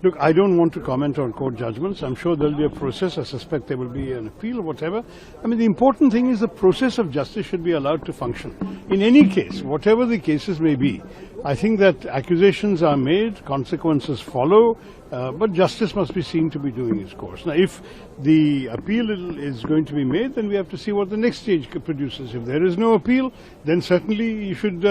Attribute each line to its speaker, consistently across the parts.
Speaker 1: Look, I don't want to comment on court judgments. I'm sure there'll be a process. I suspect there will be an appeal or whatever. I mean, the important thing is the process of justice should be allowed to function. In any case, whatever the cases may be, I think that accusations are made, consequences follow, but justice must be seen to be doing its course. Now, if the appeal is going to be made, then we have to see what the next stage produces. If there is no appeal, then certainly you should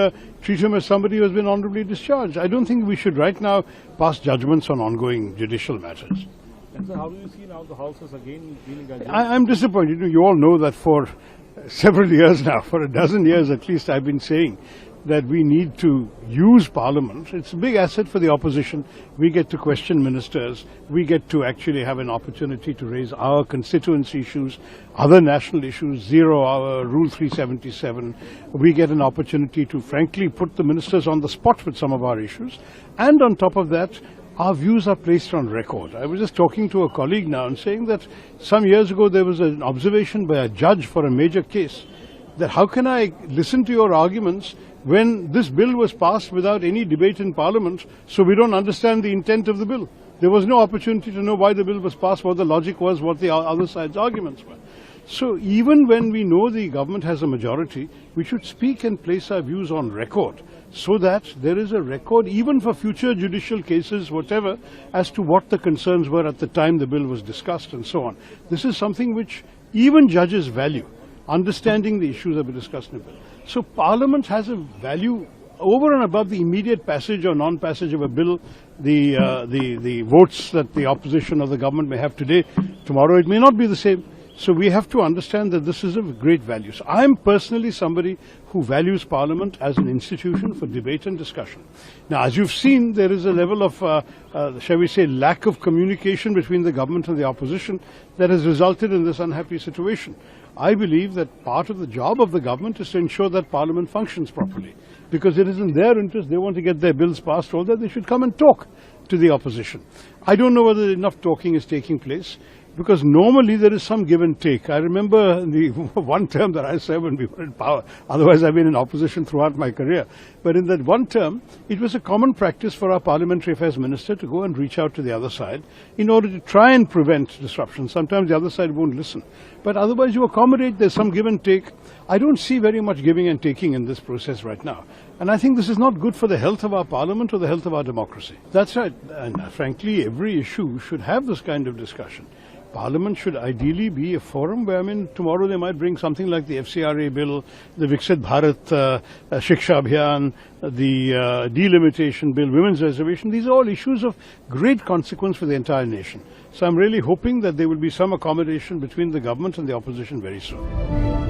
Speaker 1: treat him as somebody who has been honorably discharged. I don't think we should right now pass judgments on ongoing judicial matters.
Speaker 2: And so how do you see now the House is again dealing against?
Speaker 1: I'm disappointed. You all know that for several years now, for a dozen years at least, I've been saying that we need to use Parliament. It's a big asset for the opposition. We get to question ministers. We get to actually have an opportunity to raise our constituency issues, other national issues, 0 hour, Rule 377. We get an opportunity to frankly put the ministers on the spot with some of our issues. And on top of that, our views are placed on record. I was just talking to a colleague now and saying that some years ago there was an observation by a judge for a major case that how can I listen to your arguments when this bill was passed without any debate in Parliament, so we don't understand the intent of the bill. There was no opportunity to know why the bill was passed, what the logic was, what the other side's arguments were. So even when we know the government has a majority, we should speak and place our views on record so that there is a record, even for future judicial cases, whatever, as to what the concerns were at the time the bill was discussed and so on. This is something which even judges value, understanding the issues that were discussed in the bill. So Parliament has a value over and above the immediate passage or non-passage of a bill, the votes that the opposition or the government may have today. Tomorrow it may not be the same. So we have to understand that this is of great value. So I am personally somebody who values Parliament as an institution for debate and discussion. Now, as you've seen, there is a level of, shall we say, lack of communication between the government and the opposition that has resulted in this unhappy situation. I believe that part of the job of the government is to ensure that Parliament functions properly, because it is in their interest. They want to get their bills passed, all that. They should come and talk to the opposition. I don't know whether enough talking is taking place, because normally there is some give and take. I remember the one term that I served when we were in power. Otherwise, I've been in opposition throughout my career. But in that one term, it was a common practice for our Parliamentary Affairs Minister to go and reach out to the other side in order to try and prevent disruption. Sometimes the other side won't listen. But otherwise, you accommodate, there's some give and take. I don't see very much giving and taking in this process right now. And I think this is not good for the health of our Parliament or the health of our democracy. That's right. And frankly, every issue should have this kind of discussion. Parliament should ideally be a forum where, tomorrow they might bring something like the FCRA bill, the Viksit Bharat Shiksha Abhiyan, the delimitation bill, women's reservation. These are all issues of great consequence for the entire nation. So I'm really hoping that there will be some accommodation between the government and the opposition very soon.